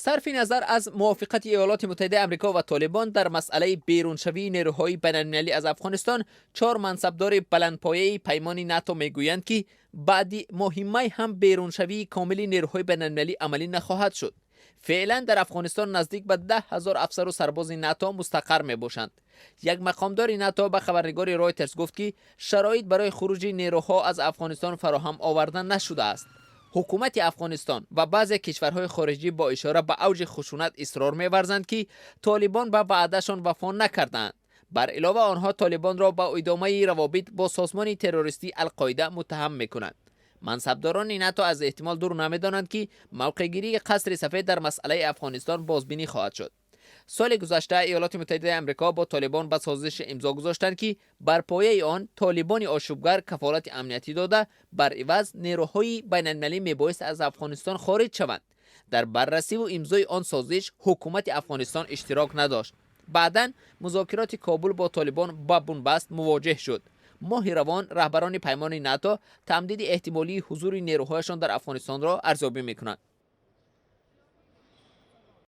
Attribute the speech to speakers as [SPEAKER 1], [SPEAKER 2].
[SPEAKER 1] صرف نظر از موافقت ایالات متحده آمریکا و طالبان در مسئله بیرونشوی نیروهای بین‌المللی از افغانستان، 4 منصبدار بلندپایه پیمان ناتو میگویند که بعد ماهی می هم بیرونشوی کامل نیروهای بین‌المللی عملی نخواهد شد. فعلا در افغانستان نزدیک به 10,000 افسر و سرباز ناتو مستقر می باشند. یک مقامدار ناتو به خبرنگار رایترز گفت که شرایط برای خروج نیروها از افغانستان فراهم آورده نشده است. حکومت افغانستان و بعضی کشورهای خارجی با اشاره به اوج خشونت اصرار می‌ورزند که طالبان به وعدهشان وفا نکردند. بر علاوه آنها طالبان را با ادامه روابط با سازمان تروریستی القاعده متهم می‌کنند. منصبداران ناتو از احتمال دور نمی‌دانند که موقع‌گیری قصر سفید در مسئله افغانستان بازبینی خواهد شد. سال گذشته ایالات متحده آمریکا با طالبان به سازش امضا گذاشتند که بر پایه آن طالبان آشوبگر کفالت امنیتی داده، بر عوض نیروهای بین‌المللی میبایست از افغانستان خارج شوند. در بررسی و امضای آن سازش حکومت افغانستان اشتراک نداشت. بعداً مذاکرات کابل با طالبان با بنبست مواجه شد. ماه روان رهبران پیمان ناتو تمدید احتمالی حضور نیروهایشان در افغانستان را ارزیابی میکنند.